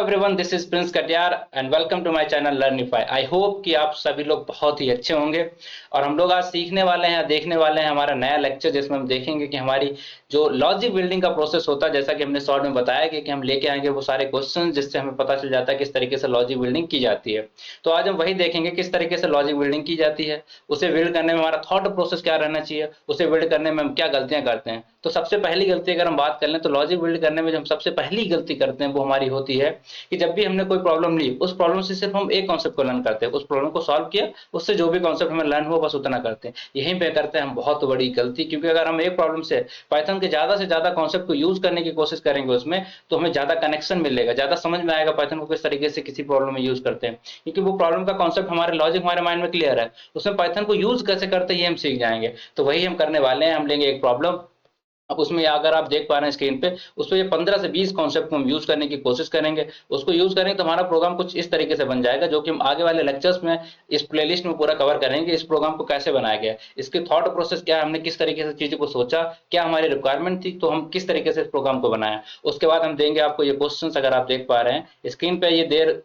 Everyone, this is Prince Katiyar and welcome to my channel Learnify. I hope कि आप सभी लोग बहुत ही अच्छे होंगे। और हम लोग आज सीखने वाले हैं, देखने वाले हैं हमारा नया लेक्चर, जिसमें हम देखेंगे कि हमारी जो लॉजिक बिल्डिंग का प्रोसेस होता है, जैसा कि हमने शॉर्ट में बताया कि हम लेके आएंगे वो सारे क्वेश्चन, जिससे हमें पता चल जाता है किस तरीके से लॉजिक बिल्डिंग की जाती है। तो आज हम वही देखेंगे किस तरीके से लॉजिक बिल्डिंग की जाती है, उसे बिल्ड करने में हमारा थॉट प्रोसेस क्या रहना चाहिए, उसे बिल्ड करने में हम क्या गलतियां करते हैं। तो सबसे पहली गलती अगर हम बात कर लें तो लॉजिक बिल्ड करने में जो हम सबसे पहली गलती करते हैं वो हमारी होती है कि जब भी हमने कोई प्रॉब्लम ली, उस प्रॉब्लम से सिर्फ हम एक कॉन्सेप्ट को लर्न करते हैं, उस प्रॉब्लम को सॉल्व किया, उससे जो भी कॉन्सेप्ट हमें लर्न हुआ बस उतना करते हैं। यहीं पे करते हैं हम बहुत बड़ी गलती, क्योंकि अगर हम एक प्रॉब्लम से पाइथन के ज्यादा से ज्यादा कॉन्सेप्ट को यूज करने की कोशिश करेंगे उसमें, तो हमें ज्यादा कनेक्शन मिलेगा, ज्यादा समझ में आएगा पाइथन को किस तरीके से किसी प्रॉब्लम में यूज करते हैं, क्योंकि वो प्रॉब्लम का कॉन्सेप्ट हमारे लॉजिक हमारे माइंड में क्लियर है, उसमें पाइथन को यूज कैसे करते हैं ये हम सीख जाएंगे। तो वही हम करने वाले हैं। हम लेंगे एक प्रॉब्लम, अब उसमें अगर आप देख पा रहे हैं स्क्रीन पे, उसमें ये 15 से 20 कॉन्सेप्ट को हम यूज करने की कोशिश करेंगे। उसको यूज करेंगे तो हमारा प्रोग्राम कुछ इस तरीके से बन जाएगा, जो कि हम आगे वाले लेक्चर्स में इस प्लेलिस्ट में पूरा कवर करेंगे। इस प्रोग्राम को कैसे बनाया गया, इसके थॉट प्रोसेस क्या है, हमने किस तरीके से चीजों को सोचा, क्या हमारी रिक्वायरमेंट थी, तो हम किस तरीके से इस प्रोग्राम को बनाया। उसके बाद हम देंगे आपको ये क्वेश्चन, अगर आप देख पा रहे हैं स्क्रीन पे, ये देर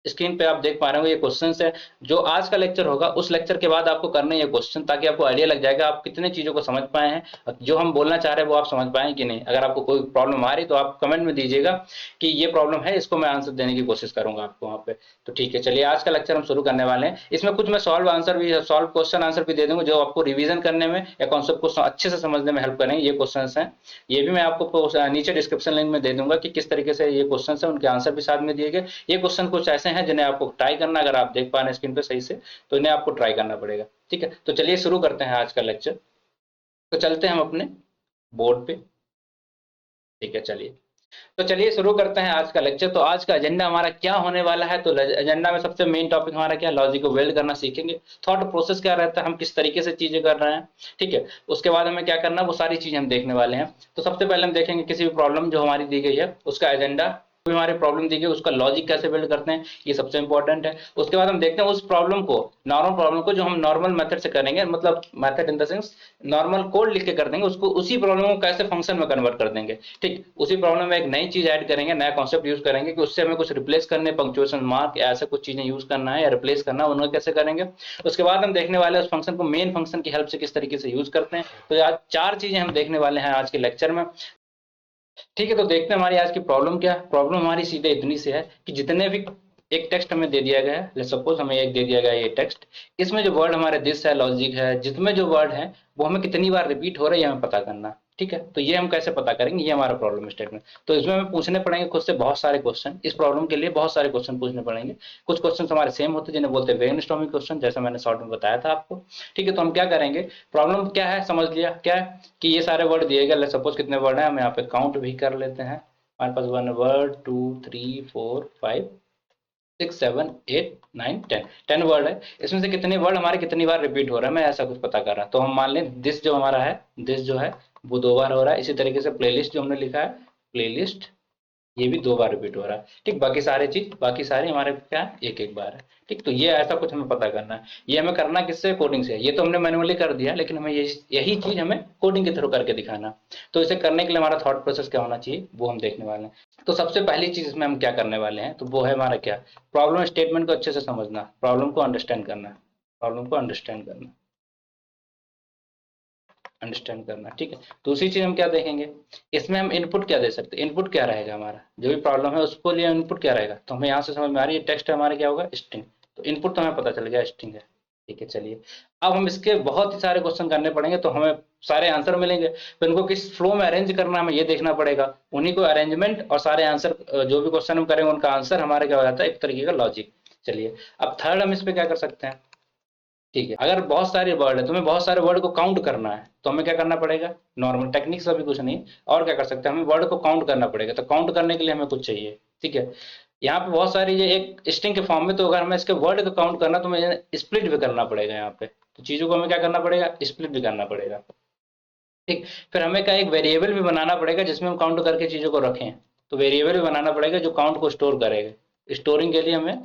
स्क्रीन पे आप देख पा रहे हो ये क्वेश्चन है। जो आज का लेक्चर होगा उस लेक्चर के बाद आपको करना है ये क्वेश्चन, ताकि आपको आइडिया लग जाएगा आप कितने चीजों को समझ पाए हैं, जो हम बोलना चाह रहे हैं वो आप समझ पाए कि नहीं। अगर आपको कोई प्रॉब्लम आ रही तो आप कमेंट में दीजिएगा कि ये प्रॉब्लम है, इसको मैं आंसर देने की कोशिश करूंगा आपको वहां पे। तो ठीक है, चलिए आज का लेक्चर हम शुरू करने वाले हैं। इसमें कुछ मैं सॉल्व क्वेश्चन आंसर भी दे दूंगा, जो आपको रिवीजन करने में या कॉन्सेप्ट को अच्छे से समझने में हेल्प करेंगे। ये क्वेश्चन है, ये भी मैं आपको नीचे डिस्क्रिप्शन लिंक में दे दूंगा कि किस तरीके से ये क्वेश्चन है, उनके आंसर भी साथ में दिए गए। ये क्वेश्चन कुछ ऐसे हैं जिन्हें आपको ट्राई करना, अगर आप देख पा रहे हैं स्क्रीन पे सही से, तो इन्हें आपको ट्राई करना पड़ेगा। ठीक है, तो चलिए शुरू करते हैं आज का लेक्चर। तो चलते हैं हम अपने बोर्ड पे। ठीक है, चलिए तो चलिए शुरू करते हैं आज का लेक्चर। तो आज का एजेंडा हमारा क्या होने वाला है, तो एजेंडा में सबसे मेन टॉपिक हमारा क्या, लॉजिक को बिल्ड करना सीखेंगे। थॉट प्रोसेस क्या रहता है, हम किस तरीके से चीजें कर रहे हैं। ठीक है, उसके बाद हमें क्या करना, वो सारी चीजें हम देखने वाले हैं। तो सबसे पहले हम देखेंगे किसी भी प्रॉब्लम जो हमारी दी गई है उसका एजेंडा, हमारे प्रॉब्लम दी गई उसका लॉजिक कैसे बिल्ड करते हैं, ये सबसे इंपॉर्टेंट है। उसके बाद हम देखते हैं उस प्रॉब्लम को, नॉर्मल प्रॉब्लम को जो हम नॉर्मल मेथड से करेंगे, मतलब method in the sense normal code लिख के कर देंगे, उसको उसी प्रॉब्लम को कैसे फंक्शन में कन्वर्ट कर देंगे। ठीक, उसी प्रॉब्लम में एक नई चीज ऐड करेंगे, नया कॉन्सेप्ट यूज करेंगे कि उससे हमें कुछ रिप्लेस करने, पंक्चुएशन मार्क या ऐसे कुछ चीजें यूज करना है या रिप्लेस करना है, उन्हें कैसे करेंगे। उसके बाद हम देखने वाले हैं उस फंक्शन को मेन फंक्शन की हेल्प से किस तरीके से यूज करते हैं। तो आज चार चीजें हम देखने वाले हैं आज के लेक्चर में। ठीक है, तो देखते हैं हमारी आज की प्रॉब्लम क्या है। प्रॉब्लम हमारी सीधे इतनी सी है कि जितने भी एक टेक्स्ट हमें दे दिया गया है, लेट्स सपोज हमें एक दे दिया गया है ये टेक्स्ट, इसमें जो वर्ड हमारे दिस है, लॉजिक है, जितने जो वर्ड है वो हमें कितनी बार रिपीट हो रहे हैं हमें पता करना। ठीक है, तो ये हम कैसे पता करेंगे, ये हमारा प्रॉब्लम स्टेटमेंट। तो इसमें हमें पूछने पड़ेंगे खुद से बहुत सारे क्वेश्चन, इस प्रॉब्लम के लिए बहुत सारे क्वेश्चन पूछने पड़ेंगे। कुछ क्वेश्चन हमारे सेम होते हैं जिन्हें बोलते हैं ब्रेनस्टॉर्मिंग क्वेश्चन, जैसे मैंने शॉर्ट में बताया था आपको। ठीक है, तो हम क्या करेंगे, प्रॉब्लम क्या है समझ लिया, क्या है कि ये सारे वर्ड दिए गए, लेट्स सपोज कितने वर्ड है हम यहाँ पे काउंट भी कर लेते हैं। हमारे पास 1 वर्ड, 2 3 4 5 6 7 8 9 10 वर्ड है। इसमें से कितने वर्ड हमारे कितनी बार रिपीट हो रहा है, मैं ऐसा कुछ पता कर रहा हूं। तो हम मान लें दिस जो हमारा है, दिस जो है वो 2 बार हो रहा है। इसी तरीके से प्लेलिस्ट जो हमने लिखा है, प्लेलिस्ट, ये भी 2 बार रिपीट हो रहा है। ठीक, बाकी सारे चीज, बाकी सारे हमारे क्या है, एक एक बार है। ठीक, तो ये ऐसा कुछ हमें पता करना है। ये हमें करना किससे, कोडिंग से। ये तो हमने मैन्युअली कर दिया, लेकिन हमें यही चीज हमें कोडिंग के थ्रू करके दिखाना। तो इसे करने के लिए हमारा थॉट प्रोसेस क्या होना चाहिए वो हम देखने वाले हैं। तो सबसे पहली चीज इसमें हम क्या करने वाले हैं, तो वो है हमारा क्या, प्रॉब्लम स्टेटमेंट को अच्छे से समझना, प्रॉब्लम को अंडरस्टैंड करना, प्रॉब्लम को अंडरस्टैंड करना, अंडरस्टैंड करना। ठीक है, दूसरी चीज हम क्या देखेंगे, इसमें हम इनपुट क्या दे सकते हैं, इनपुट क्या रहेगा हमारा, जो भी प्रॉब्लम है उसको लिए इनपुट क्या रहेगा। तो हमें यहाँ से समझ में आ रही है, टेक्स्ट हमारे क्या होगा, स्ट्रिंग। तो इनपुट तो हमें पता चल गया स्ट्रिंग है। ठीक है, चलिए अब हम इसके बहुत ही सारे क्वेश्चन करने पड़ेंगे, तो हमें सारे आंसर मिलेंगे, तो इनको किस फ्लो में अरेंज करना हमें ये देखना पड़ेगा। उन्हीं को अरेंजमेंट और सारे आंसर, जो भी क्वेश्चन हम करेंगे उनका आंसर हमारे क्या हो जाता है, एक तरीके का लॉजिक। चलिए अब थर्ड हम इस पे क्या कर सकते हैं। ठीक है, अगर बहुत सारे वर्ड है, तुम्हें बहुत सारे वर्ड को काउंट करना है, तो हमें क्या करना पड़ेगा, नॉर्मल टेक्निक से अभी कुछ नहीं, और क्या कर सकते हैं, हमें वर्ड को काउंट करना पड़ेगा। तो काउंट करने के लिए हमें कुछ चाहिए। ठीक है, यहाँ पे बहुत सारी ये एक स्ट्रिंग के फॉर्म में, तो अगर हमें इसके वर्ड को काउंट करना तो हमें स्प्लिट भी करना पड़ेगा यहाँ पे। तो चीजों को हमें क्या करना पड़ेगा, स्प्लिट भी करना पड़ेगा। ठीक, फिर हमें क्या, एक वेरिएबल भी बनाना पड़ेगा जिसमें हम काउंट करके चीजों को रखें। तो वेरिएबल भी बनाना पड़ेगा जो काउंट को स्टोर करेगा। स्टोरिंग के लिए हमें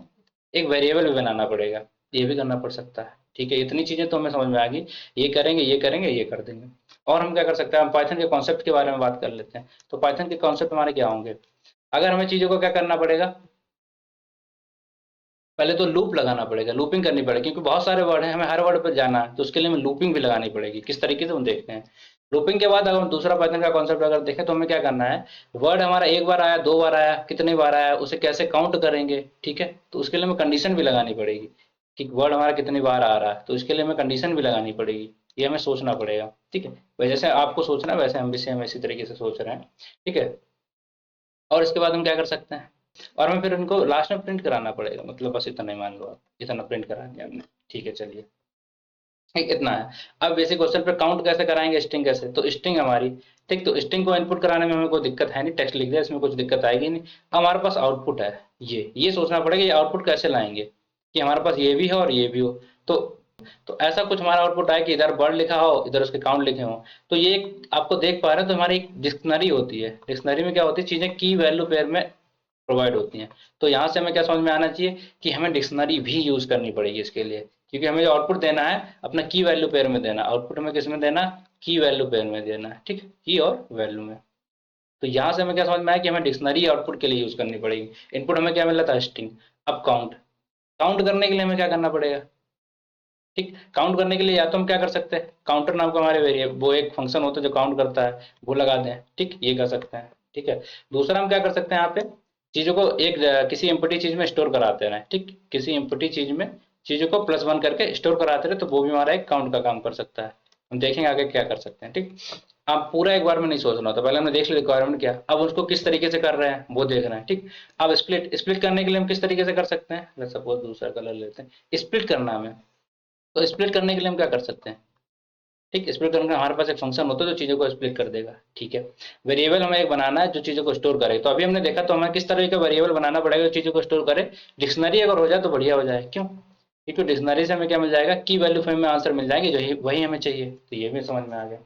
एक वेरिएबल भी बनाना पड़ेगा, ये भी करना पड़ सकता है। ठीक है, इतनी चीजें तो हमें समझ में आ गई, ये करेंगे, ये करेंगे, ये कर देंगे। और हम क्या कर सकते हैं, हम पाइथन के कॉन्सेप्ट के बारे में बात कर लेते हैं। तो पाइथन के कॉन्सेप्ट हमारे क्या होंगे, अगर हमें चीजों को क्या करना पड़ेगा, पहले तो लूप लगाना पड़ेगा, लूपिंग करनी पड़ेगी, क्योंकि बहुत सारे वर्ड हैं, हमें हर वर्ड पर जाना है, तो उसके लिए हमें लूपिंग भी लगानी पड़ेगी। किस तरीके से हम देखते हैं। लूपिंग के बाद अगर हम दूसरा पाइथन का कॉन्सेप्ट अगर देखें तो हमें क्या करना है, वर्ड हमारा एक बार आया, दो बार आया, कितनी बार आया, उसे कैसे काउंट करेंगे, ठीक है। तो उसके लिए हमें कंडीशन भी लगानी पड़ेगी कि वर्ड हमारा कितनी बार आ रहा है, तो इसके लिए हमें कंडीशन भी लगानी पड़ेगी। ये हमें सोचना पड़ेगा, ठीक है। जैसे आपको सोचना है वैसे हम भी सेम इसी तरीके से सोच रहे हैं, ठीक है। और इसके बाद हम क्या कर सकते हैं, और हमें फिर उनको लास्ट में प्रिंट कराना पड़ेगा, मतलब बस इतना ही मान लो आप, इतना प्रिंट करा दिया हमने, ठीक है। चलिए, ठीक, इतना है। अब बेसिक क्वेश्चन पे काउंट कैसे कराएंगे, स्ट्रिंग कैसे, तो स्ट्रिंग हमारी, ठीक, तो स्ट्रिंग को इनपुट कराने में हमें कोई दिक्कत है नहीं, टेक्स्ट लिख दिया, इसमें कुछ दिक्कत आएगी नहीं। हमारे पास आउटपुट है, ये सोचना पड़ेगा ये आउटपुट कैसे लाएंगे, कि हमारे पास ये भी है और ये भी हो। तो ऐसा कुछ हमारा आउटपुट आए कि इधर वर्ड लिखा हो, इधर उसके काउंट लिखे हो। तो ये एक आपको देख पा रहे हैं, तो हमारी एक डिक्शनरी होती है, डिक्शनरी में क्या होती है, चीजें की वैल्यू पेयर में प्रोवाइड होती हैं। तो यहाँ से हमें क्या समझ में आना चाहिए कि हमें डिक्शनरी भी यूज करनी पड़ेगी इसके लिए, क्योंकि हमें जो आउटपुट देना है अपना की वैल्यू पेयर में देना, आउटपुट हमें किस में देना, की वैल्यू पेयर में देना है, ठीक, की और वैल्यू में। तो यहाँ से हमें क्या समझ में आया कि हमें डिक्शनरी आउटपुट के लिए यूज करनी पड़ेगी। इनपुट हमें क्या मिला था, स्ट्रिंग। अब काउंट, काउंट करने के लिए हमें क्या करना पड़ेगा, ठीक, काउंट करने के लिए या तो हम क्या कर सकते हैं, काउंटर नाम का हमारे वेरिएबल वो एक फंक्शन होता है जो काउंट करता है, वो लगा दें, ठीक, ये कर सकते हैं, ठीक है। दूसरा हम क्या कर सकते हैं, यहाँ पे चीजों को एक किसी एम्प्टी चीज में स्टोर कराते रहे, ठीक, किसी एम्प्टी चीज में चीजों को +1 करके स्टोर कराते रहे, तो वो भी हमारा एक काउंट का काम कर सकता है। हम देखेंगे आगे क्या कर सकते हैं, ठीक। आप पूरा एक बार में नहीं सोचना होता, पहले हमने देख लिया रिक्वायरमेंट क्या, अब उसको किस तरीके से कर रहे हैं वो देख रहे हैं, ठीक। अब स्प्लिट स्प्लिट करने के लिए हम किस तरीके से कर सकते हैं, सपोज दूसरा कलर लेते हैं, स्प्लिट करना हमें, तो स्प्लिट करने के लिए हम क्या कर सकते हैं, ठीक, स्प्लिट करने का हमारे पास एक फंक्शन होता है जो चीजों को स्प्लिट कर देगा, ठीक है। वेरिएबल हमें एक बनाना है जो चीजों को स्टोर करे, तो अभी हमने देखा तो हमें किस तरह का वेरिएबल बनाना पड़ेगा जो चीजों को स्टोर करे। डिक्शनरी अगर हो जाए तो बढ़िया हो जाए, क्यों, क्योंकि डिक्शनरी से हमें क्या मिल जाएगा, की वैल्यू फॉर्म में आंसर मिल जाएंगे, जो वही हमें चाहिए, तो ये भी समझ में आ गया।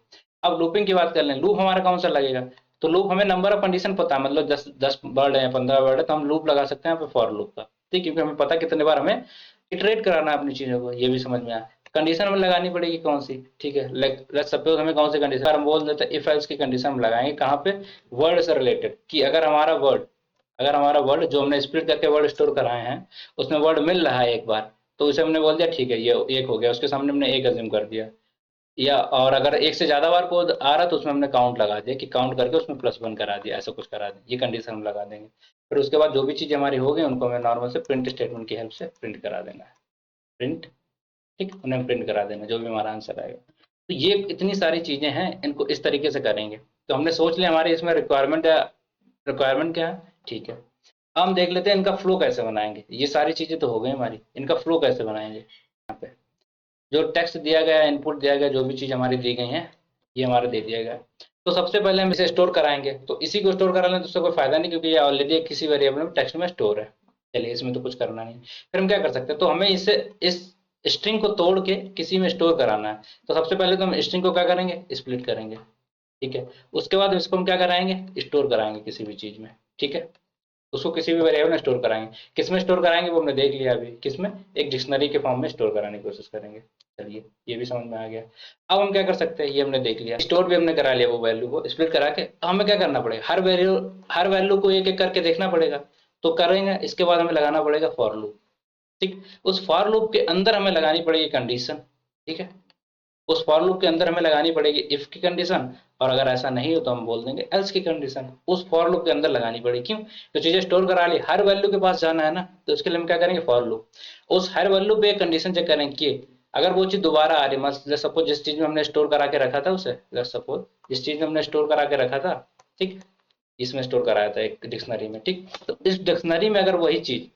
अब लूपिंग की बात कर लें, लूप हमारा कौन सा लगेगा, तो लूप हमें नंबर ऑफ कंडीशन पता है, मतलब 10 वर्ड है, 15 वर्ड है, तो हम लूप लगा सकते हैं यहाँ पे फॉर लूप का, ठीक, क्योंकि हमें पता कितने बार हमें इटरेट कराना है अपनी चीजों को, ये भी समझ में आया। कंडीशन हमें लगानी पड़ेगी कौन सी, ठीक है, लेट्स सपोज हमें कौन सी कंडीशन, हम बोल देते हैं इफ एल्स की कंडीशन हम लगाएंगे कहाँ पे, वर्ड से रिलेटेड, कि अगर हमारा वर्ड जो हमने स्प्लिट करके वर्ड स्टोर कराए हैं उसमें वर्ड मिल रहा है एक बार, तो उसे हमने बोल दिया ठीक है ये एक हो गया, उसके सामने हमने एक अज्यूम कर दिया, या और अगर एक से ज्यादा बार कोड आ रहा तो उसमें हमने काउंट लगा दिया, कि काउंट करके उसमें +1 करा दिया, ऐसा कुछ करा दिया, ये कंडीशन हम लगा देंगे। फिर उसके बाद जो भी चीजें हमारी हो गई उनको हमें नॉर्मल से प्रिंट स्टेटमेंट की हेल्प से प्रिंट करा देना है, प्रिंट, ठीक, उन्हें प्रिंट करा देना जो भी हमारा आंसर आएगा। तो ये इतनी सारी चीजें हैं, इनको इस तरीके से करेंगे। तो हमने सोच लिया हमारे इसमें रिक्वायरमेंट क्या है, ठीक है। अब हम देख लेते हैं इनका फ्लो कैसे बनाएंगे, ये सारी चीजें तो हो गई हमारी, इनका फ्लो कैसे बनाएंगे। यहाँ पे जो टेक्स्ट दिया गया है, इनपुट दिया गया, जो भी चीज हमारी दी गई है ये हमारा दे दिया गया है। तो सबसे पहले हम इसे स्टोर कराएंगे, तो इसी को स्टोर करा लें तो उससे कोई फायदा नहीं, क्योंकि ये ऑलरेडी किसी वेरिएबल में टेक्स्ट में स्टोर है। चलिए, इसमें तो कुछ करना नहीं। फिर हम क्या कर सकते हैं, तो हमें इसे इस स्ट्रिंग को तोड़ के किसी में स्टोर कराना है। तो सबसे पहले तो हम स्ट्रिंग को क्या करेंगे, स्प्लिट करेंगे, ठीक है। उसके बाद इसको हम क्या कराएंगे, स्टोर कराएंगे किसी भी चीज में, ठीक है। उसको किसी भी वेरिएबल में स्टोर कराएंगे, किसमें स्टोर कराएंगे वो हमने देख लिया अभी, किसमें, एक डिक्शनरी के फॉर्म में स्टोर कराने की कोशिश करेंगे। चलिए, ये भी समझ में आ गया। अब हम क्या कर सकते हैं, ये हमने देख लिया, स्टोर भी हमने करा लिया, वो वैल्यू को स्प्लिट करा के हमें क्या करना पड़ेगा, हर वैल्यू को एक एक करके देखना पड़ेगा। तो करेंगे, इसके बाद हमें लगाना पड़ेगा फॉर लूप, ठीक। उस फॉर लूप के अंदर हमें लगानी पड़ेगी कंडीशन, ठीक है। उस फॉर लूप के अंदर हमें लगानी पड़ेगी इफ की कंडीशन, और अगर ऐसा नहीं हो तो हम बोल देंगे एल्स की कंडीशन, उस फॉर लूप के अंदर लगानी पड़ेगी। क्यों, तो चीजें स्टोर करा ली, हर वैल्यू के पास जाना है ना, तो उसके लिए हम क्या करेंगे, फॉर लूप। उस हर वैल्यू पे एक कंडीशन चेक करेंगे कि अगर वो चीज दोबारा आ रही, मतलब सपोज जिस चीज में हमने स्टोर करा के रखा था उसे, सपोज जिस चीज में हमने स्टोर करा के रखा था, ठीक, इसमें स्टोर कराया था एक डिक्शनरी में, ठीक, तो इस डिक्शनरी में अगर वही चीज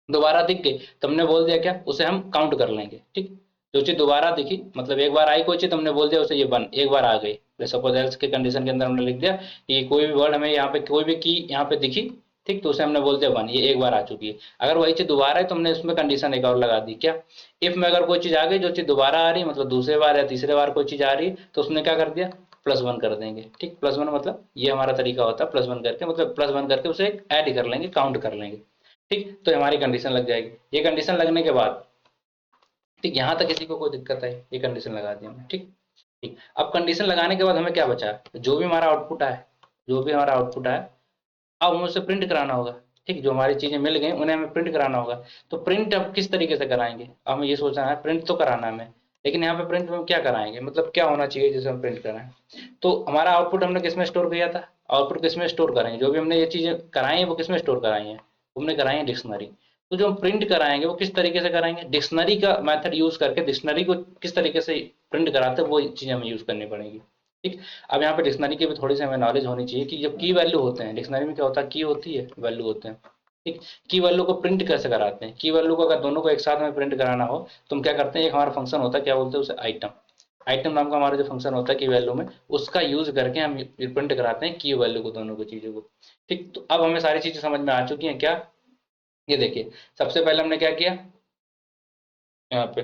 दोबारा दिख गई तो हमने बोल दिया क्या, उसे हम काउंट कर लेंगे, ठीक। जो चीज दोबारा दिखी, मतलब एक बार आई कोई चीज, हमने बोल दिया उसे ये बन एक बार आ गई, सपोज एल्स के कंडीशन के अंदर हमने लिख दिया कि कोई भी वर्ड हमें यहाँ पे कोई भी की यहाँ पे दिखी, ठीक, तो उसे हमने बोल दिया वन, ये एक बार आ चुकी है। अगर वही चीज दोबारा है तो हमने उसमें कंडीशन एक और लगा दी, क्या, इफ में अगर कोई चीज आ गई जो चीज दोबारा आ रही है, मतलब दूसरे बार या तीसरे बार कोई चीज आ रही है, तो उसने क्या कर दिया, +1 कर देंगे, ठीक। +1 मतलब ये हमारा तरीका होता है, +1 करके, मतलब +1 करके उसे ऐड कर लेंगे, काउंट कर लेंगे, ठीक। तो हमारी कंडीशन लग जाएगी। ये कंडीशन लगने के बाद, ठीक, यहाँ तक किसी को कोई दिक्कत है, ये कंडीशन लगा दी हमने, ठीक। ठीक, अब कंडीशन लगाने के बाद हमें क्या बचा, जो भी हमारा आउटपुट आए, जो भी हमारा आउटपुट आए, अब हमें उसे प्रिंट कराना होगा। ठीक, जो हमारी चीजें मिल गई उन्हें हमें प्रिंट कराना होगा। तो प्रिंट अब किस तरीके से कराएंगे, अब हमें ये सोचना है, प्रिंट तो कराना है हमें, लेकिन यहाँ पे प्रिंट में हम क्या कराएंगे, मतलब क्या होना चाहिए जिसे हम प्रिंट कराएं। तो हमारा आउटपुट हमने किस में स्टोर किया था, आउटपुट किस में स्टोर करेंगे, जो भी हमने ये चीजें कराई है वो किस में स्टोर कराई है, हमने कराई है डिक्शनरी। तो जो हम प्रिंट कराएंगे वो किस तरीके से कराएंगे, डिक्शनरी का मेथड यूज करके डिक्शनरी को किस तरीके से प्रिंट कराते हैं वो चीजें हमें यूज करनी पड़ेगी। ठीक, अब यहाँ पे डिक्शनरी की भी थोड़ी सी हमें नॉलेज होनी चाहिए कि जब की वैल्यू होते हैं, डिक्शनरी में क्या होता है, की होती है, वैल्यू होते हैं। ठीक, की वैल्यू को प्रिंट कैसे कराते हैं, की वैल्यू को अगर दोनों को एक साथ में प्रिंट कराना हो तो हम क्या करते हैं, एक हमारा फंक्शन होता है, क्या बोलते हैं उसे, आइटम। आइटम नाम का हमारा जो फंक्शन होता है की वैल्यू में, उसका यूज करके हम प्रिंट कराते हैं की वैल्यू को, दोनों को चीजों को। ठीक, तो अब हमें सारी चीजें समझ में आ चुकी हैं क्या। ये देखिए, सबसे पहले हमने क्या किया, यहाँ पे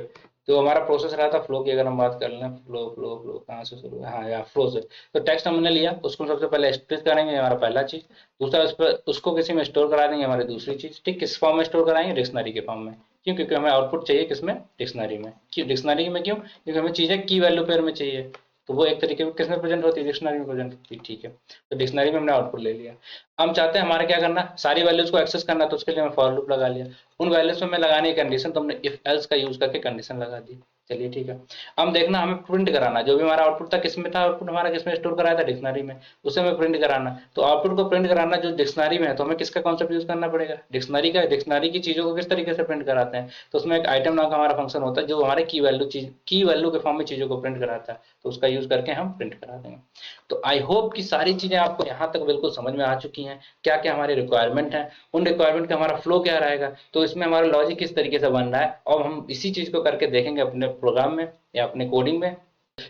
तो हमारा प्रोसेस रहा था फ्लो की, अगर हम बात कर लें, फ्लो फ्लो फ्लो कहाँ से शुरू है, हाँ यार फ्लो से। तो टेक्स्ट हमने लिया, उसको सबसे पहले स्प्लिट करेंगे, हमारा पहला चीज। दूसरा उस पर उसको किसी में स्टोर करा देंगे, हमारी दूसरी चीज। ठीक, किस फॉर्म में स्टोर कराएंगे, डिक्शनरी के फॉर्म में। क्यों, क्योंकि हमें आउटपुट चाहिए किसमें, डिक्शनरी में। क्यों डिक्शनरी में, क्यों, क्योंकि हमें चीजें की वैल्यू पेयर में चाहिए, तो वो एक तरीके में किसमें प्रेजेंट होती है, डिक्शनरी में प्रेजेंट होती है। ठीक है, तो डिक्शनरी में हमने आउटपुट ले लिया। हम चाहते हैं हमारा क्या करना, सारी वैल्यूज को एक्सेस करना, तो उसके लिए हमें फॉर लूप लगा लिया। उन वैल्यूज में लगाने की कंडीशन, तो हमने इफ एल्स का यूज करके कंडीशन लगा दी। चलिए ठीक है, हम देखना, हमें प्रिंट कराना, जो भी हमारा आउटपुट था किसमें था, आउटपुट हमारा किसमें स्टोर कराया था, डिक्शनरी में, उसे हमें प्रिंट कराना। तो आउटपुट को प्रिंट कराना जो डिक्शनरी में है, तो हमें किसका कॉन्सेप्ट यूज करना पड़ेगा, डिक्शनरी का। डिक्शनरी की चीजों को किस तरीके से प्रिंट कराते हैं, तो उसमें एक आइटम नाम का हमारा फंक्शन होता है, जो हमारे की वैल्यू चीज, की वैल्यू के फॉर्म में चीजों को प्रिंट कराता है, तो उसका यूज करके हम प्रिंट करा देंगे। तो आई होप कि सारी चीजें आपको यहाँ तक बिल्कुल समझ में आ चुकी हैं, क्या क्या हमारी रिक्वायरमेंट है, उन रिक्वायरमेंट का हमारा फ्लो क्या रहेगा, तो इसमें हमारा लॉजिक किस तरीके से बन रहा है, और हम इसी चीज को करके देखेंगे अपने प्रोग्राम में या अपने कोडिंग में।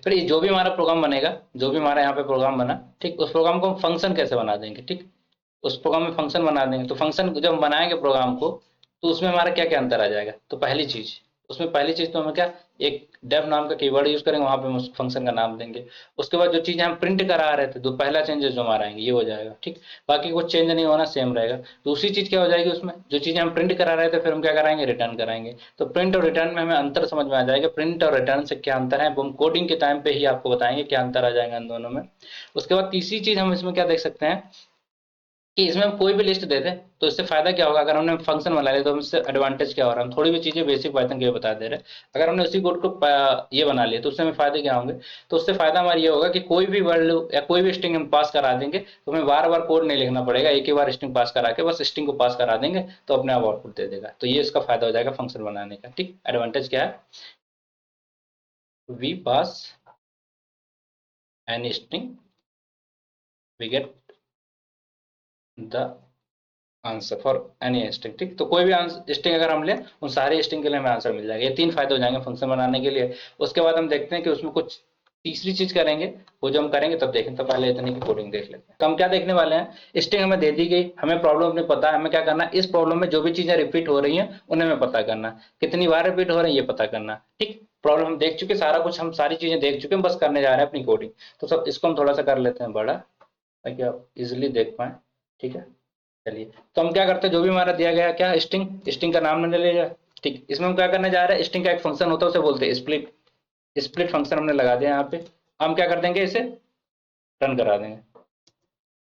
फिर ये जो भी हमारा प्रोग्राम बनेगा, जो भी हमारा यहाँ पे प्रोग्राम बना, ठीक, उस प्रोग्राम को हम फंक्शन कैसे बना देंगे। ठीक, उस प्रोग्राम में फंक्शन बना देंगे, तो फंक्शन जब हम बनाएंगे प्रोग्राम को, तो उसमें हमारा क्या क्या अंतर आ जाएगा, तो पहली चीज, उसमें पहली चीज तो हमें क्या, एक डेफ नाम का कीवर्ड यूज करेंगे, वहां पे हम उस फंक्शन का नाम देंगे। उसके बाद जो चीजें हम प्रिंट करा रहे थे, तो पहला चेंजेस जो हमारा आएंगे ये हो जाएगा। ठीक, बाकी कुछ चेंज नहीं होना, सेम रहेगा। दूसरी चीज क्या हो जाएगी, उसमें जो चीजें हम प्रिंट करा रहे थे, फिर हम क्या कराएंगे, रिटर्न कराएंगे। तो प्रिंट और रिटर्न में हमें अंतर समझ में आ जाएगा, प्रिंट और रिटर्न से क्या अंतर है, वो हम कोडिंग के टाइम पे ही आपको बताएंगे क्या अंतर आ जाएगा इन दोनों में। उसके बाद तीसरी चीज हम इसमें क्या देख सकते हैं, कि इसमें हम कोई भी लिस्ट दे दें तो इससे फायदा क्या होगा, अगर हमने फंक्शन बना लिया तो इससे एडवांटेज क्या हो रहा है, हम थोड़ी भी चीजें बेसिक पाइथन के बता दे रहे हैं। अगर हमने उसी कोड को ये बना लिया तो उससे हमें फायदे क्या होंगे, तो उससे फायदा हमारा ये होगा कि कोई भी वैल्यू या कोई भी स्ट्रिंग हम पास करा देंगे, तो हमें बार बार कोड नहीं लिखना पड़ेगा, एक ही बार स्ट्रिंग पास करा के बस स्ट्रिंग को पास करा देंगे तो अपने आप आउटपुट दे देगा। तो ये इसका फायदा हो जाएगा फंक्शन बनाने का। ठीक, एडवांटेज क्या है, we pass any string we get the answer for any string. ठीक, तो कोई भी स्ट्रिंग अगर हम लें, उन सारे स्ट्रिंग के लिए हमें आंसर मिल जाएगा। ये तीन फायदे हो जाएंगे फंक्शन बनाने के लिए। उसके बाद हम देखते हैं कि उसमें कुछ तीसरी चीज करेंगे, वो जो हम करेंगे तब देखें, तो पहले इतनी की कोडिंग देख लेते हैं। तो हम क्या देखने वाले हैं, स्ट्रिंग हमें दे दी गई, हमें प्रॉब्लम अपनी पता है, हमें क्या करना है, इस प्रॉब्लम में जो भी चीजें रिपीट हो रही हैं उन्हें हमें पता करना, कितनी बार रिपीट हो रही है ये पता करना। ठीक, प्रॉब्लम हम देख चुके, सारा कुछ हम सारी चीजें देख चुके हैं, बस करने जा रहे हैं अपनी कोडिंग। तो सब इसको हम थोड़ा सा कर लेते हैं बड़ा, ताकि आप इजिली देख पाए। ठीक है, चलिए, तो हम क्या करते हैं, जो भी हमारा दिया गया क्या, स्ट्रिंग, स्ट्रिंग का नाम हमने ले लिया। ठीक, इसमें हम क्या करने जा रहे हैं, स्ट्रिंग का एक फंक्शन होता है, उसे बोलते हैं स्प्लिट। स्प्लिट फंक्शन हमने लगा दिया यहाँ पे। हम क्या कर देंगे, इसे रन करा देंगे।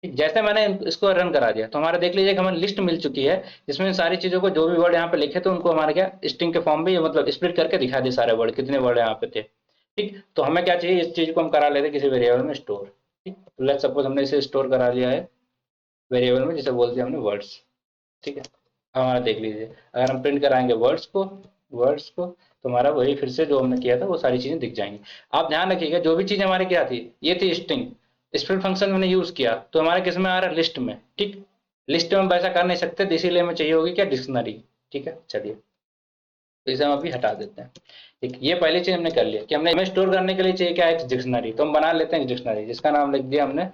ठीक, जैसे मैंने इसको रन करा दिया तो हमारा देख लीजिए कि हमें लिस्ट मिल चुकी है, जिसमें सारी चीजों को, जो भी वर्ड यहाँ पे लिखे थे उनको हमारे क्या, स्ट्रिंग के फॉर्म में, मतलब स्प्लिट करके दिखा दिए सारे वर्ड, कितने वर्ड यहाँ पे थे। ठीक, तो हमें क्या चाहिए, इस चीज को हम करा लेते किसी वेरिएबल में स्टोर। ठीक, लेट्स सपोज हमने इसे स्टोर करा लिया है वेरिएबल में, जिसे बोलते हैं हमने वर्ड्स। ठीक है, अब हमारा देख लीजिए, अगर हम प्रिंट कराएंगे वर्ड्स को तो हमारा वही फिर से जो हमने किया था वो सारी चीजें दिख जाएंगी। आप ध्यान रखिएगा, जो भी चीज हमारे क्या थी, ये थी स्ट्रिंग, स्प्लिट फंक्शन मैंने यूज किया तो हमारे किस में आ रहा है, लिस्ट में। ठीक, लिस्ट में हम वैसा कर नहीं सकते, तो इसीलिए हमें चाहिए होगी क्या, डिक्शनरी। ठीक है, चलिए, तो इसे हम अभी हटा देते हैं। ठीक, ये पहली चीज हमने कर लिया कि हमें स्टोर करने के लिए चाहिए क्या, एक डिक्शनरी। तो हम बना लेते हैं डिक्शनरी, जिसका नाम लिख दिया हमने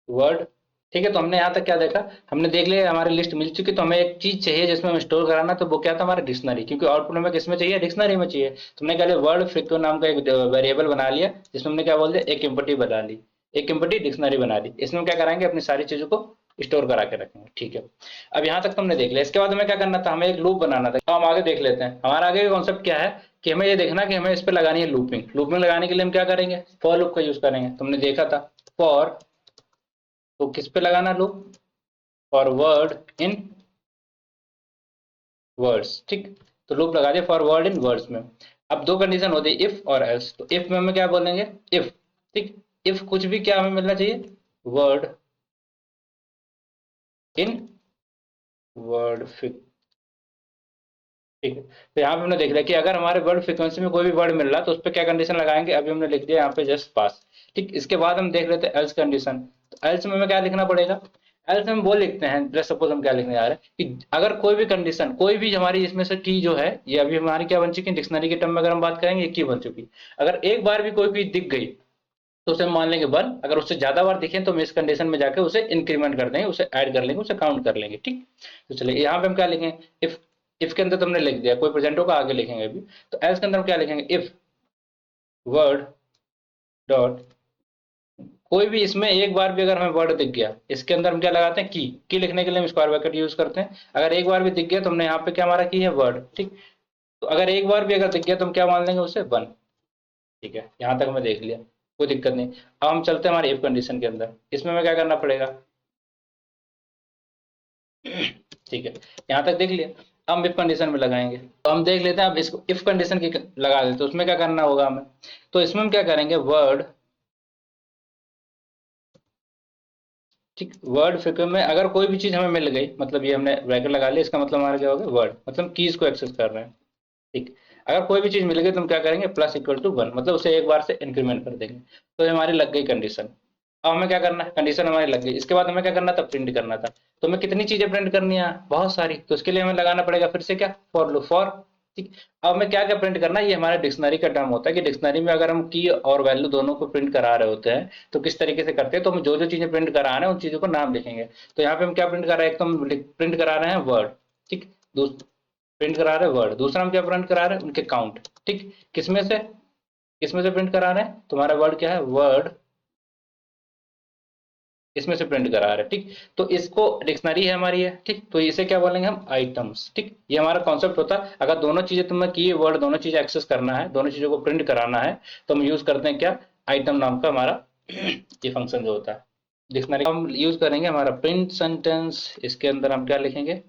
वर्ड। ठीक है, तो हमने यहाँ तक क्या देखा, हमने देख लिया हमारी लिस्ट मिल चुकी, तो हमें एक चीज चाहिए जिसमें हमें स्टोर कराना, तो वो क्या था, हमारा डिक्शनरी, क्योंकि आउटपुट हमें किसमें चाहिए, डिक्शनरी में चाहिए। तो हमने क्या लिया, वर्ड फ्रीक्वेंट नाम का एक वेरिएबल बना लिया, जिसमें हमने क्या बोल दिया, एक एम्पटी बना ली, एक एम्पटी डिक्शनरी बना दी। इसमें क्या कराएंगे, अपनी सारी चीजों को स्टोर करा के रखेंगे। ठीक है, अब यहाँ तक तो हमने देख लिया। इसके बाद हमें क्या करना था, हमें एक लूप बनाना था। तो हम आगे देख लेते हैं, हमारा आगे का कॉन्सेप्ट क्या है, कि हमें ये देखना कि हमें इस पर लगानी है लूपिंग। लूपिंग लगाने के लिए हम क्या करेंगे, फॉर लूप का यूज करेंगे। तो हमने देखा था फॉर, तो किस पे लगाना लूप, फॉरवर्ड इन वर्ड्स, ठीक। तो लूप लगा दिया फॉर वर्ड इन वर्ड्स में। अब दो कंडीशन होती है, इफ और एल्स। तो इफ में हमें क्या बोलेंगे, इफ, ठीक। इफ कुछ भी क्या हमें मिलना चाहिए, वर्ड इन वर्ड, ठीक है। तो यहाँ पे हमने देख लिया कि अगर हमारे वर्ड फ्रीक्वेंसी में कोई भी वर्ड मिल रहा है तो उस पर क्या कंडीशन लगाएंगे, अभी हमने लिख दिया यहाँ पे जस्ट पास, ठीक। इसके बाद हम देख लेते हैं एल्स कंडीशन। तो एल्स में हमें क्या लिखना पड़ेगा, एल्स में हम वो लिखते हैं, जस्ट सपोज हम क्या लिखने जा रहे हैं कि अगर कोई भी कंडीशन, कोई भी हमारी इसमें से की जो है, ये अभी हमारी क्या बन चुकी है, डिक्शनरी के टर्म में अगर हम बात करेंगे, ये की बन चुकी। अगर एक बार भी कोई भी दिख गई तो उसे हम मान लेंगे 1, अगर उससे ज्यादा बार दिखे तो हम इस कंडीशन में जाके उसे इंक्रीमेंट कर देंगे, उसे ऐड कर लेंगे, उसे काउंट कर लेंगे, ठीक। तो चलिए यहाँ पे हम क्या लिखेंगे, इफ के अंदर तो हमने लिख दिया, कोई प्रेजेंट होगा आगे लिखेंगे अभी। तो एल्स के अंदर हम क्या लिखेंगे, इफ वर्ड डॉट, कोई भी इसमें एक बार भी अगर हमें वर्ड दिख गया, इसके अंदर हम क्या लगाते हैं, की लिखने के लिए हम स्क्वायर ब्रैकेट यूज करते हैं। अगर एक बार भी दिख गया तो हमने यहाँ पे क्या हमारा की है, वर्ड, ठीक। तो अगर एक बार भी अगर दिख गया तो हम क्या मान लेंगे उसे 1, ठीक है। यहाँ तक हमें देख लिया, कोई दिक्कत नहीं। अब हम चलते हैं हमारे इफ कंडीशन के अंदर, इसमें हमें क्या करना पड़ेगा, ठीक है। यहाँ तक देख लिया। अब हम इफ कंडीशन में लगाएंगे, तो हम देख लेते हैं, अब इसको इफ कंडीशन की लगा देते, तो उसमें क्या करना होगा हमें। तो इसमें हम क्या करेंगे, वर्ड, ठीक। वर्ड फ्रीक्वेंसी में अगर कोई भी चीज हमें मिल गई, मतलब ये हमने ब्रैकेट लगा लिया, इसका मतलब हमारा क्या होगा, वर्ड, मतलब कीज को एक्सेस कर रहे हैं, ठीक। अगर कोई भी चीज मिल गई तो हम क्या करेंगे, प्लस इक्वल टू 1, मतलब उसे एक बार से इंक्रीमेंट कर देंगे। तो ये हमारी लग गई कंडीशन। अब हमें क्या करना है, कंडीशन हमारी लग गई, इसके बाद हमें क्या करना था, प्रिंट करना था। तो हमें कितनी चीजें प्रिंट करनी है, बहुत सारी। तो उसके लिए हमें लगाना पड़ेगा फिर से क्या, फॉर लूप, फॉर, ठीक। अब हमें क्या क्या प्रिंट करना है, ये हमारे डिक्शनरी का टर्म होता है कि डिक्शनरी में अगर हम की और वैल्यू दोनों को प्रिंट करा रहे होते हैं तो किस तरीके से करते हैं, तो हम जो जो चीजें प्रिंट करा रहे हैं उन चीजों को नाम लिखेंगे। तो यहाँ पे हम क्या प्रिंट करा रहे हैं, एक तो हम प्रिंट करा रहे हैं वर्ड, ठीक। प्रिंट करा रहे हैं वर्ड, दूसरा हम क्या प्रिंट करा रहे हैं, उनके काउंट, ठीक। किसमें से प्रिंट करा रहे हैं, तुम्हारा वर्ड क्या है, वर्ड, इसमें से प्रिंट करा रहे हैं, ठीक। तो इसको डिक्शनरी है हमारी है, ठीक। तो इसे क्या बोलेंगे हम, आइटम्स, ठीक। ये हमारा कॉन्सेप्ट होता है। अगर दोनों चीजें तुम्हें की वर्ड, दोनों चीजें एक्सेस करना है, दोनों चीजों को प्रिंट कराना है, तो हम यूज करते हैं क्या, आइटम नाम का हमारा ये फंक्शन जो होता है। डिक्शनरी हम यूज करेंगे हमारा प्रिंट सेंटेंस, इसके अंदर हम क्या लिखेंगे,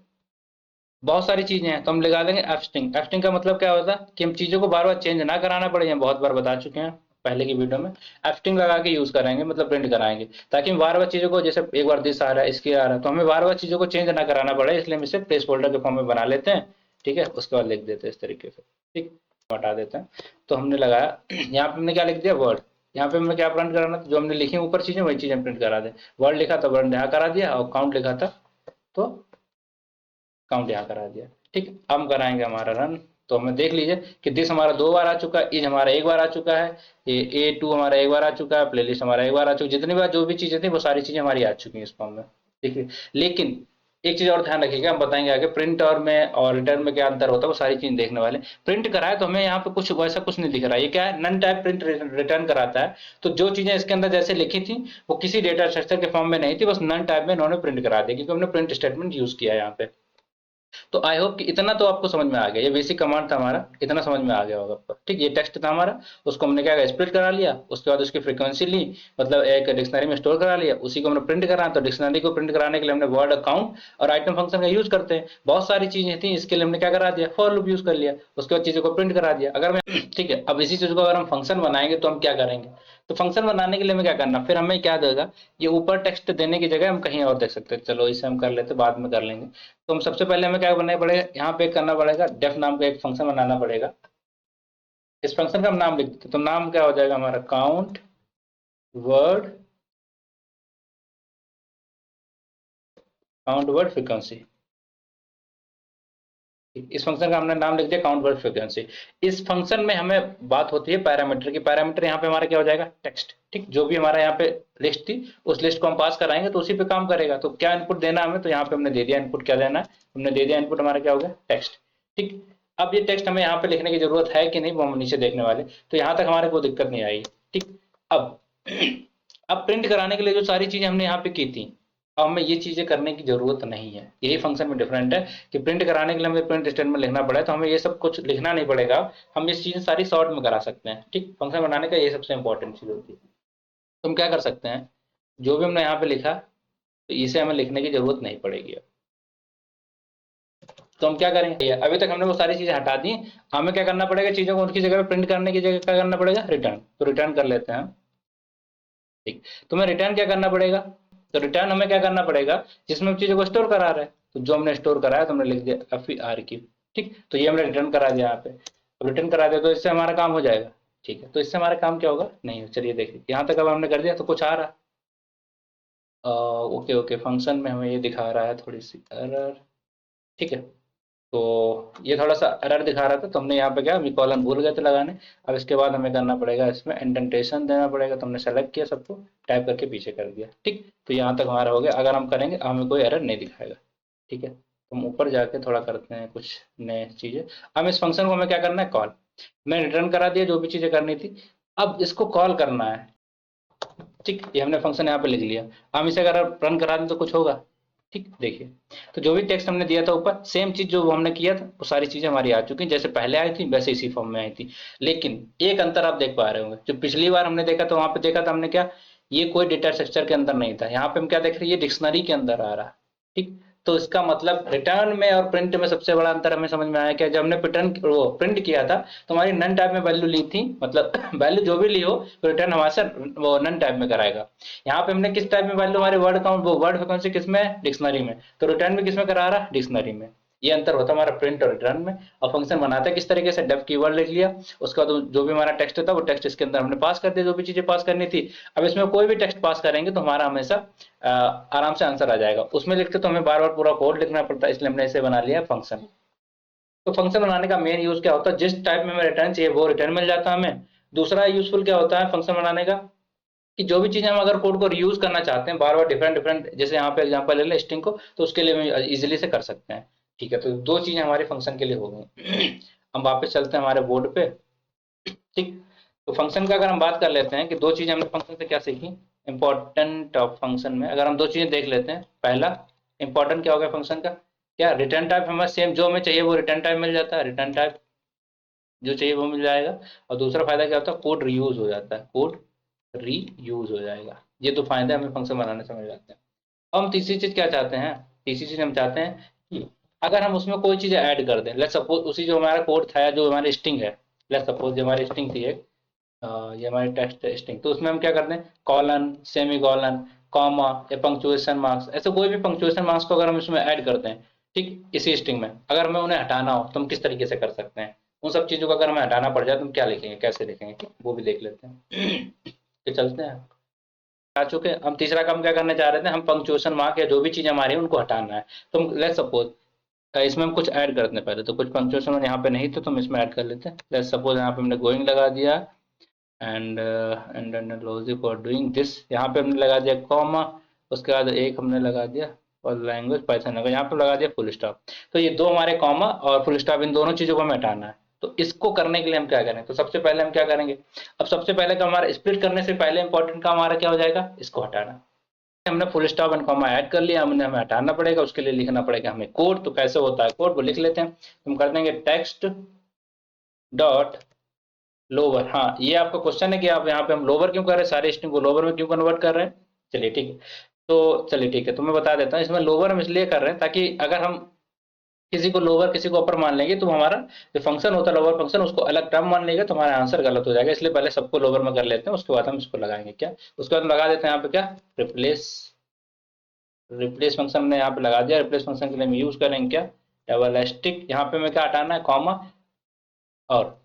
बहुत सारी चीजें हैं, तो हम लगा देंगे एफस्टिंग। एफस्टिंग का मतलब क्या होता है कि हम चीजों को बार बार चेंज ना कराना पड़े, हम बहुत बार बता चुके हैं पहले की वीडियो में। एफस्टिंग लगा के यूज करेंगे, मतलब प्रिंट कराएंगे, ताकि हम बार बार चीजों को, जैसे एक बार दिस आ रहा है, इसके आ रहा है, तो हमें बार बार चीजों को चेंज ना कराना पड़े, इसलिए हम इसे प्लेस होल्डर के फॉर्म में बना लेते हैं, ठीक है। उसके बाद लिख देते हैं इस तरीके से, ठीक। हटा देते हैं। तो हमने लगाया, यहाँ पे हमने क्या लिख दिया, वर्ड। यहाँ पे हमें क्या प्रिंट कराना था, जो हमने लिखी ऊपर चीजें वही चीजें प्रिंट करा दे। वर्ड लिखा था, वर्ड यहाँ करा दिया, और काउंट लिखा था तो काउंट यहाँ करा दिया, ठीक। हम कराएंगे हमारा रन। तो हमें देख लीजिए कि दिस हमारा 2 बार आ चुका है, इज हमारा एक बार आ चुका है, ये A2 हमारा एक बार आ चुका है, प्लेलिस्ट हमारा एक बार आ चुका है, जितनी बार जो भी चीजें थी वो सारी चीजें हमारी आ चुकी हैं इस फॉर्म में, ठीक है। लेकिन एक चीज और ध्यान रखिएगा, हम बताएंगे आगे प्रिंट और में और रिटर्न में क्या अंतर होता है, वो सारी चीज देखने वाले। प्रिंट कराए तो हमें यहाँ पे कुछ वैसा कुछ नहीं दिख रहा है, ये क्या है, नन टाइप प्रिंट रिटर्न कराता है। तो जो चीजें इसके अंदर जैसे लिखी थी वो किसी डेटा स्ट्रक्चर के फॉर्म में नहीं थी, बस नन टाइप में इन्होंने प्रिंट करा दिया, क्योंकि हमने प्रिंट स्टेटमेंट यूज किया है यहाँ पे। तो आई होप कि इतना तो आपको समझ में आ गया, ये बेसिक कमांड था हमारा, इतना समझ में आ गया होगा आपको, ठीक। ये टेक्स्ट था हमारा, उसको हमने क्या स्प्लिट करा लिया, उसके बाद उसकी फ्रीक्वेंसी ली, मतलब एक डिक्शनरी में स्टोर करा लिया, उसी को हमने प्रिंट करा। तो डिक्शनरी को प्रिंट कराने के लिए हमने वर्ड, अकाउंट और आइटम फंक्शन का यूज करते हैं। बहुत सारी चीजें थी, इसके लिए हमने क्या करा दिया, फॉर लूप यूज कर लिया, उसके बाद चीजों को प्रिंट करा दिया। अगर मैं ठीक है, अब इसी चीज को अगर हम फंक्शन बनाएंगे तो हम क्या करेंगे, तो फंक्शन बनाने के लिए हमें क्या करना, फिर हमें क्या देगा, ये ऊपर टेक्स्ट देने की जगह हम कहीं और देख सकते हैं। चलो इसे हम कर लेते, बाद में कर लेंगे। तो हम सबसे पहले हमें क्या बनाना पड़ेगा, यहाँ पे करना पड़ेगा, डेफ नाम का एक फंक्शन बनाना पड़ेगा। इस फंक्शन का हम नाम लिख देते, तो नाम क्या हो जाएगा हमारा, count word, count word frequency. इस फंक्शन का हमने नाम लिख दिया काउंट वर्ड फ्रीक्वेंसी। इस फंक्शन में हमें बात होती है पैरामीटर की। पैरामीटर यहाँ पे हमारा क्या हो जाएगा, टेक्स्ट, ठीक। जो भी हमारा यहाँ पे लिस्ट थी उस लिस्ट को हम पास कराएंगे तो उसी पे काम करेगा। तो क्या इनपुट देना हमें, तो यहाँ पे हमने दे दिया इनपुट, क्या देना है, हमने दे दिया इनपुट, हमारा क्या हो गया, टेक्स्ट, ठीक। अब ये टेक्स्ट हमें यहाँ पे लिखने की जरूरत है कि नहीं, वो हम नीचे देखने वाले। तो यहाँ तक हमारे कोई दिक्कत नहीं आई, ठीक। अब अब प्रिंट कराने के लिए जो सारी चीजें हमने यहाँ पे की थी, अब हमें ये चीजें करने की जरूरत नहीं है। यही फंक्शन में डिफरेंट है कि प्रिंट कराने के लिए हमें प्रिंट स्टेटमेंट लिखना पड़ा है, तो हमें ये सब कुछ लिखना नहीं पड़ेगा। हम ये चीजें सारी शॉर्ट में करा सकते हैं, ठीक। फंक्शन बनाने का ये सबसे इंपॉर्टेंट चीज होती है। तो हम क्या कर सकते हैं, जो भी हमने यहाँ पे लिखा, तो इसे हमें लिखने की जरूरत नहीं पड़ेगी अब। तो हम क्या करेंगे, अभी तक हमने वो सारी चीजें हटा दी, हमें क्या करना पड़ेगा, चीजों को उनकी जगह पे प्रिंट करने की जगह क्या करना पड़ेगा, रिटर्न। तो रिटर्न कर लेते हैं, ठीक। तुम्हें रिटर्न क्या करना पड़ेगा, तो रिटर्न हमें क्या करना पड़ेगा, जिसमें हम चीजों को स्टोर करा रहे हैं, तो जो हमने स्टोर कराया तो हमने लिख दिया FERQ, ठीक। तो ये हमने रिटर्न करा दिया यहाँ पे, रिटर्न करा दिया तो इससे हमारा काम हो जाएगा, ठीक है। तो इससे हमारा काम क्या होगा, नहीं, चलिए देखिए यहाँ तक अब हमने कर दिया तो कुछ आ रहा, ओके ओके, फंक्शन में हमें ये दिखा रहा है थोड़ी सी एरर, ठीक है। तो ये थोड़ा सा एरर दिखा रहा था, तो हमने यहाँ पे क्या, कॉलन भूल गए थे लगाने। अब इसके बाद हमें करना पड़ेगा, इसमें इंडेंटेशन देना पड़ेगा, तो हमने सेलेक्ट किया, सबको टाइप करके पीछे कर दिया, ठीक। तो यहाँ तक हमारा हो गया, अगर हम करेंगे हमें कोई एरर नहीं दिखाएगा, ठीक है। तो हम ऊपर जाके थोड़ा करते हैं कुछ नए चीज़ें। अब इस फंक्शन को हमें क्या करना है, कॉल। मैं रिटर्न करा दिया जो भी चीज़ें करनी थी, अब इसको कॉल करना है, ठीक। ये हमने फंक्शन यहाँ पे लिख लिया। हम इसे अगर रन करा दें तो कुछ होगा, ठीक। देखिए, तो जो भी टेक्स्ट हमने दिया था ऊपर, सेम चीज जो हमने किया था वो सारी चीजें हमारी आ चुकी हैं, जैसे पहले आई थी वैसे इसी फॉर्म में आई थी। लेकिन एक अंतर आप देख पा रहे होंगे, जो पिछली बार हमने देखा था वहां पे देखा था हमने क्या, ये कोई डेटा स्ट्रक्चर के अंदर नहीं था, यहाँ पे हम क्या देख रहे हैं, ये डिक्शनरी के अंदर आ रहा, ठीक। तो इसका मतलब रिटर्न में और प्रिंट में सबसे बड़ा अंतर हमें समझ में आया क्या, जब हमने वो प्रिंट किया था तो हमारी नन टाइप में वैल्यू ली थी, मतलब वैल्यू जो भी ली हो तो रिटर्न हमारे से वो नन टाइप में कराएगा। यहाँ पे हमने किस टाइप में वैल्यू, हमारे वर्ड काउंट, वो वर्ड फ्रीक्वेंसी किस में, डिक्शनरी में, तो रिटर्न में किस में करा रहा, डिक्शनरी में। ये अंतर होता है हमारा प्रिंट और रिटर्न में। और फंक्शन बनाते हैं किस तरीके से, डेफ कीवर्ड लिख लिया, उसके बाद जो भी हमारा टेक्स्ट था वो टेक्स्ट इसके अंदर हमने पास कर दिया, जो भी चीजें पास करनी थी। अब इसमें कोई भी टेक्स्ट पास करेंगे तो हमारा हमेशा आराम से आंसर आ जाएगा। उसमें लिखते तो हमें बार बार पूरा कोड लिखना पड़ता है, इसलिए हमने इसे बना लिया फंक्शन। तो फंक्शन बनाने का मेन यूज क्या होता है, जिस टाइप में हमें रिटर्न चाहिए वो रिटर्न मिल जाता है हमें। दूसरा यूजफुल क्या होता है फंक्शन बनाने का, कि जो भी चीजें हम अगर कोड को रीयूज करना चाहते हैं बार बार डिफरेंट डिफरेंट, जैसे यहाँ पे एग्जांपल ले लें स्ट्रिंग को, तो उसके लिए हम इजीली से कर सकते हैं, ठीक है। तो दो चीजें हमारे फंक्शन के लिए हो गई। हम वापस चलते हैं हमारे बोर्ड पे, ठीक। तो फंक्शन का अगर हम बात कर लेते हैं कि दो चीजें हमने फंक्शन से क्या सीखी, इंपॉर्टेंट ऑफ फंक्शन में अगर हम दो चीजें देख लेते हैं, पहला इंपॉर्टेंट क्या हो गया फंक्शन का, क्या रिटर्न टाइप हमें सेम जो हमें चाहिए वो रिटर्न टाइप मिल जाता है, रिटर्न टाइप जो चाहिए वो मिल जाएगा। और दूसरा फायदा क्या होता है, कोड रीयूज हो जाता है, कोड रीयूज हो जाएगा। ये दो फायदे हमें फंक्शन बनाने से मिल जाते हैं। अब हम तीसरी चीज क्या चाहते हैं, तीसरी चीज हम चाहते हैं कि अगर हम उसमें कोई चीज ऐड कर दें, लेट्स सपोज उसी जो हमारा कोड था, जो हमारी स्ट्रिंग है, लेट्स सपोज जो हमारी स्ट्रिंग थी एक, ये हमारी टेक्स्ट स्ट्रिंग, तो उसमें हम क्या करते हैं, कॉलन, सेमी कॉलन, कॉमा या पंक्चुएशन मार्क्स, ऐसे कोई भी पंक्चुएशन मार्क्स को अगर हम इसमें ऐड करते हैं, ठीक, इसी स्ट्रिंग में अगर हमें उन्हें हटाना हो तो हम किस तरीके से कर सकते हैं, उन सब चीजों को अगर हमें हटाना पड़ जाए तो हम क्या लिखेंगे, कैसे लिखेंगे, ठीक, वो भी देख लेते हैं। तो चलते हैं, आ चुके हैं। हम तीसरा काम क्या करना चाह रहे थे, हम पंक्चुएशन मार्क या जो भी चीज हमारी है उनको हटाना है। तो हम लेट्स सपोज इसमें हम कुछ ऐड करते हैं पहले, तो कुछ पंक्चुएशन यहाँ पे नहीं थे तो हम इसमें ऐड कर लेते हैं। लेट्स सपोज यहाँ पे हमने गोइंग लगा दिया, and logic for doing this, यहाँ पे हमने लगा दिया कॉमा, उसके बाद एक हमने लगा दिया और लैंग्वेज पाइथन लगा, यहाँ पे लगा दिया फुल स्टॉप। तो ये दो हमारे कॉमा और फुल स्टॉप, इन दोनों चीजों को हमें हटाना है। तो इसको करने के लिए हम क्या करें, तो सबसे पहले हम क्या करेंगे, अब सबसे पहले का हमारा स्प्लिट करने से पहले इंपॉर्टेंट काम हमारा क्या हो जाएगा, इसको हटाना। हमने full stop and comma add कर लिया, हमने हमें हटाना पड़ेगा, उसके लिए लिखना पड़ेगा हमें कोड। तो कैसे होता है कोड, वो लिख लेते हैं। हम कर देंगे टेक्स्ट डॉट लोअर। हाँ, ये आपका क्वेश्चन है कि आप यहाँ पे हम लोअर क्यों कर रहे हैं, सारे स्ट्रिंग को लोअर में क्यों कन्वर्ट कर रहे हैं। चलिए ठीक है, तो चलिए ठीक है, तो मैं बता देता हूँ, इसमें लोअर हम इसलिए कर रहे हैं ताकि अगर हम किसी को लोअर किसी को अपर मान लेंगे तो हमारा जो फंक्शन होता है लोअर फंक्शन, उसको अलग टर्म मान लेगा तो हमारा आंसर गलत हो जाएगा। इसलिए पहले सबको लोअर में कर लेते हैं, उसके बाद हम इसको लगाएंगे क्या, उसके बाद लगा देते हैं यहाँ पे क्या, रिप्लेस। रिप्लेस फंक्शन हमने यहाँ पे लगा दिया। रिप्लेस फंक्शन के लिए हम यूज करेंगे क्या, डबल एस्टिक, यहाँ पे हमें क्या हटाना है, कॉमा, और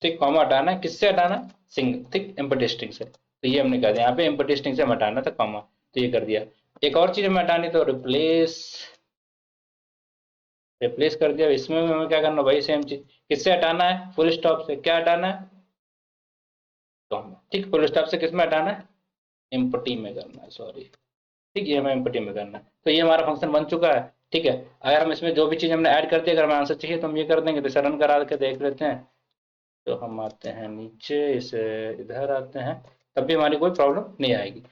ठीक, कॉमा हटाना है, किससे हटाना है, सिंगल, ठीक, एम्प्टी स्ट्रिंग से। तो ये हमने कर दिया, यहाँ पे एम्प्टी स्ट्रिंग से हम हटाना था कॉमा, तो ये कर दिया। एक और चीज हमें हटानी, तो रिप्लेस, रिप्लेस कर दिया। इसमें भी हमें क्या करना, वही सेम चीज, किससे हटाना है, फुल स्टॉप से। क्या हटाना है, कॉमा, ठीक, फुल स्टॉप से किस में हटाना है, एम्प्टी में करना है, सॉरी, ठीक, ये हमें एम्प्टी में करना है। तो ये हमारा फंक्शन बन चुका है, ठीक है। अगर हम इसमें जो भी चीज हमने ऐड कर दी, अगर हमें आंसर चाहिए तो हम ये कर देंगे। तो इसे रन करा के देख लेते हैं, तो हम आते हैं नीचे, इसे इधर आते हैं, तब भी हमारी कोई प्रॉब्लम नहीं आएगी,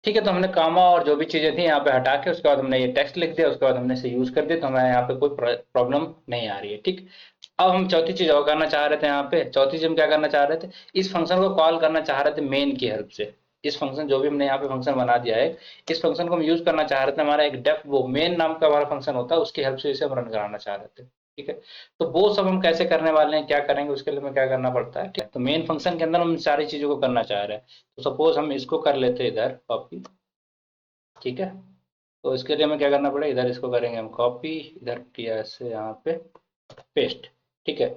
ठीक है। तो हमने कामा और जो भी चीजें थी यहाँ पे हटा के, उसके बाद हमने ये टेक्स्ट लिख दिया, उसके बाद हमने इसे यूज कर दिया, तो हमें यहाँ पे कोई प्रॉब्लम नहीं आ रही है, ठीक। अब हम चौथी चीज और करना चाह रहे थे, यहाँ पे चौथी चीज हम क्या करना चाह रहे थे, इस फंक्शन को कॉल करना चाह रहे थे मेन की हेल्प से। इस फंक्शन जो भी हमने यहाँ पे फंक्शन बना दिया है, इस फंक्शन को हम यूज करना चाह रहे थे, हमारा एक डेफ वो मेन नाम का हमारा फंक्शन होता है, उसकी हेल्प से इसे हम रन कराना चाह रहे थे। ठीक है, तो वो सब हम कैसे करने वाले हैं, क्या करेंगे, उसके लिए हमें क्या करना पड़ता है। ठीक है, तो मेन फंक्शन के अंदर हम सारी चीजों को करना चाह रहे हैं। तो सपोज हम इसको कर लेते हैं इधर कॉपी। ठीक है, तो इसके लिए हमें क्या करना पड़ेगा, इधर इसको करेंगे हम कॉपी, इधर किया ऐसे यहाँ पे पेस्ट। ठीक है,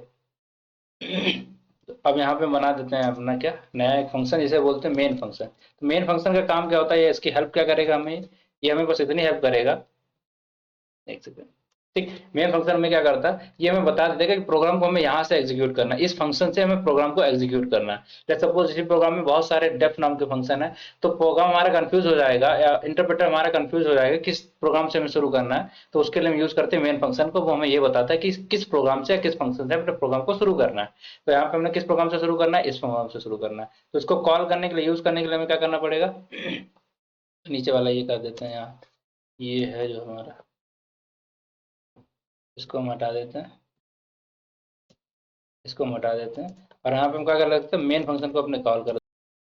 तो अब यहाँ पे बना देते हैं अपना क्या नया एक फंक्शन, जिसे बोलते हैं मेन फंक्शन। तो मेन फंक्शन का काम क्या होता है, इसकी हेल्प क्या करेगा हमें, ये हमें बस इतनी हेल्प करेगा। एक सेकंड। ठीक, मेन फंक्शन में क्या करता है, ये हमें बता देगा कि प्रोग्राम को हमें यहाँ से एग्जीक्यूट करना है, इस फंक्शन से हमें प्रोग्राम को एग्जीक्यूट करना है। जैसे सपोज इसी प्रोग्राम में बहुत सारे डेफ नाम के फंक्शन है, तो प्रोग्राम हमारा कंफ्यूज हो जाएगा या इंटरप्रेटर हमारा कंफ्यूज हो जाएगा किस प्रोग्राम से हमें शुरू करना है। तो उसके लिए हम यूज करते हैं मेन फंक्शन को, वो हमें ये बताता है कि किस प्रोग्राम से या किस फंक्शन से अपने प्रोग्राम को शुरू करना है। तो यहाँ पे हमने किस प्रोग्राम से शुरू करना है, इस प्रोग्राम से शुरू करना है। तो इसको कॉल करने के लिए, यूज करने के लिए हमें क्या करना पड़ेगा, नीचे वाला ये कर देते हैं यहाँ, ये है जो हमारा, इसको हम हटा देते हैं, इसको हम हटा देते हैं, और यहाँ पे हम क्या कर लेते हैं, मेन फंक्शन को अपने कॉल कर।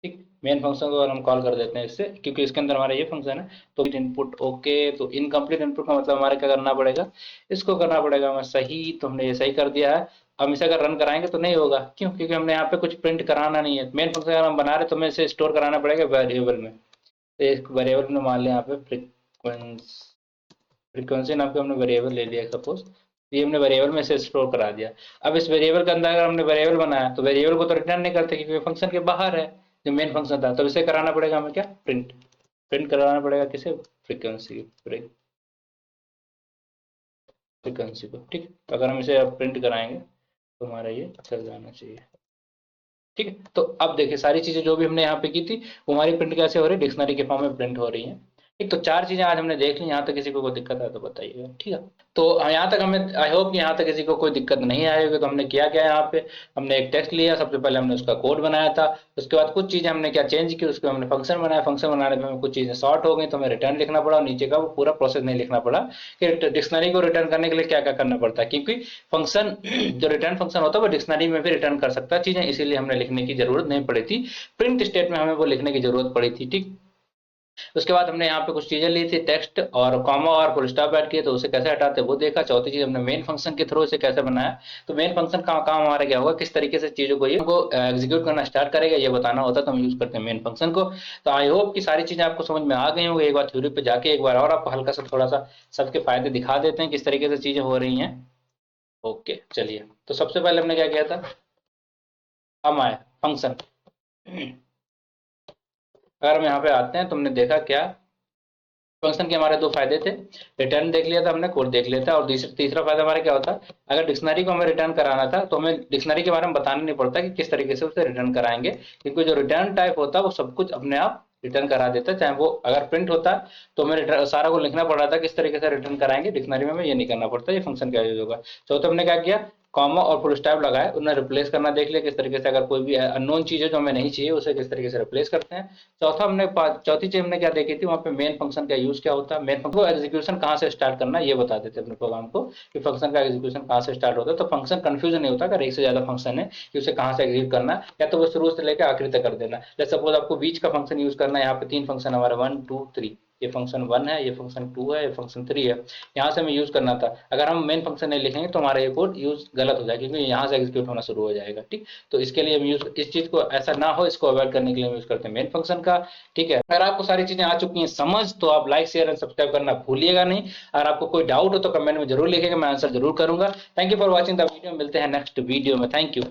ठीक, मेन फंक्शन को हम कॉल कर देते हैं इससे, क्योंकि इसके अंदर हमारा ये फंक्शन है। तो इनपुट ओके, तो इनकम्प्लीट इनपुट का मतलब हमारे क्या करना पड़ेगा, इसको करना पड़ेगा हमें सही। तो हमने ये सही कर दिया है। हम इसे अगर रन कराएंगे तो नहीं होगा, क्यों, क्योंकि हमने यहाँ पे कुछ प्रिंट कराना नहीं है। मेन फंक्शन अगर हम बना रहे तो हमें इसे स्टोर कराना पड़ेगा वेरिएबल में। तो एक वेरिएबल में मान लिया यहाँ पे फ्रीक्वेंसी नाम का हमने वेरिएबल ले लिया सपोज, ये हमने वेरिएबल में से स्टोर करा दिया। अब इस वेरिएबल के अंदर अगर हमने वेरिएबल बनाया तो वेरिएबल को तो रिटर्न नहीं करते, क्योंकि फंक्शन के बाहर है, जो मेन फंक्शन था। तो इसे कराना पड़ेगा हमें क्या, प्रिंट। प्रिंट कराना पड़ेगा किसे, फ्रीक्वेंसी, फ्रीक्वेंसी को। ठीक, तो अगर हम इसे अब प्रिंट कराएंगे तो हमारा ये चल जाना चाहिए। ठीक है, तो अब देखिए सारी चीजें जो भी हमने यहाँ पे की थी वो हमारी प्रिंट कैसे हो रही है, डिक्शनरी के फॉर्म में प्रिंट हो रही है। ठीक, तो चार चीजें आज हमने देख ली। यहाँ तक किसी को कोई दिक्कत है तो बताइएगा। ठीक है, तो यहाँ तक हमें, आई होप कि यहाँ तक किसी को कोई दिक्कत नहीं आई होगी। तो हमने किया क्या, यहाँ पे हमने एक टेक्स्ट लिया, सबसे पहले हमने उसका कोड बनाया था। उसके बाद कुछ चीजें हमने क्या चेंज की, उसके हमने फंक्शन बनाया। फंक्शन बनाने में हमें कुछ चीजें शॉर्ट हो गई, तो हमें रिटर्न लिखना पड़ा, और नीचे का वो पूरा प्रोसेस नहीं लिखना पड़ा कि डिक्शनरी को रिटर्न करने के लिए क्या क्या करना पड़ता है, क्योंकि फंक्शन जो रिटर्न फंक्शन होता है वो डिक्शनरी में भी रिटर्न कर सकता है चीजें, इसीलिए हमने लिखने की जरूरत नहीं पड़ी थी। प्रिंट स्टेट में हमें वो लिखने की जरूरत पड़ी थी। ठीक, उसके बाद हमने यहाँ पे कुछ चीजें ली थी, टेक्स्ट और कॉमा और फुल स्टॉप ऐड किए, तो उसे कैसे हटाते वो देखा। चौथी चीज हमने मेन फंक्शन के थ्रू इसे कैसे बनाया। तो मेन फंक्शन का काम हमारा क्या होगा, किस तरीके से चीजों को ये एग्जीक्यूट करना स्टार्ट करेगा, ये बताना होता है। तो हम यूज करते हैं मेन फंक्शन को। तो आई होप कि सारी चीजें आपको समझ में आ गई होंगी। एक बार थ्योरी पे जाके एक बार और आपको हल्का सा थोड़ा सा सबके फायदे दिखा देते हैं, किस तरीके से चीजें हो रही हैं। ओके, चलिए, तो सबसे पहले हमने क्या किया था, हम आए फंक्शन। अगर हम यहाँ पे आते हैं तो हमने देखा क्या, फंक्शन के हमारे दो फायदे थे, रिटर्न देख लिया था हमने, कोड देख लिया था, और तीसरा फायदा हमारा क्या होता है, अगर डिक्शनरी को हमें रिटर्न कराना था तो हमें डिक्शनरी के बारे में बताना नहीं पड़ता कि किस तरीके से उसे रिटर्न कराएंगे, क्योंकि जो रिटर्न टाइप होता है वो सब कुछ अपने आप रिटर्न करा देता है। चाहे वो अगर प्रिंट होता है तो हमें सारा को लिखना पड़ रहा था किस तरीके से रिटर्न कराएंगे, डिक्शनरी में हमें ये नहीं करना पड़ता। ये फंक्शन का यूज होगा। चौथा हमने क्या किया, कॉमा और फुल स्टॉप लगाए, उन्हें रिप्लेस करना देख लिया किस तरीके से, अगर कोई भी अननोन चीज है जो हमें नहीं चाहिए उसे किस तरीके से रिप्लेस करते हैं। चौथी चीज हमने क्या देखी थी, वहाँ पे मेन फंक्शन का यूज क्या होता है, मेन फंक्शन को एग्जीक्यूशन कहाँ से स्टार्ट करना है ये बता देते हैं अपने प्रोग्राम को, कि फंक्शन का एग्जीक्यूशन कहाँ से स्टार्ट होता है। तो फंक्शन कंफ्यूजन नहीं होता अगर एक से ज्यादा फंक्शन है कि उसे कहाँ से एग्जीक्यूट करना है, या तो वो शुरू से लेकर आखिरी तक कर देना। जैसे सपोज आपको बीच का फंक्शन यूज करना है, यहाँ पे तीन फंक्शन हमारे 1 2 3, ये फंक्शन 1 है, ये फंक्शन 2 है, ये फंक्शन 3 है, यहाँ से हमें यूज करना था। अगर हम मेन फंक्शन नहीं लिखेंगे तो हमारा ये कोड यूज गलत हो जाएगा, क्योंकि यहाँ से एग्जीक्यूट होना शुरू हो जाएगा। ठीक, तो इसके लिए हम यूज, इस चीज को ऐसा ना हो, इसको अवॉइड करने के लिए हम यूज करते हैं मेन फंक्शन का। ठीक है, अगर आपको सारी चीजें आ चुकी हैं समझ, तो आप लाइक शेयर एंड सब्सक्राइब करना भूलिएगा नहीं। अगर आपको कोई डाउट हो तो कमेंट में जरूर लिखेगा, मैं आंसर जरूर करूंगा। Thank you for watching the video, मिलते हैं नेक्स्ट वीडियो में। Thank you.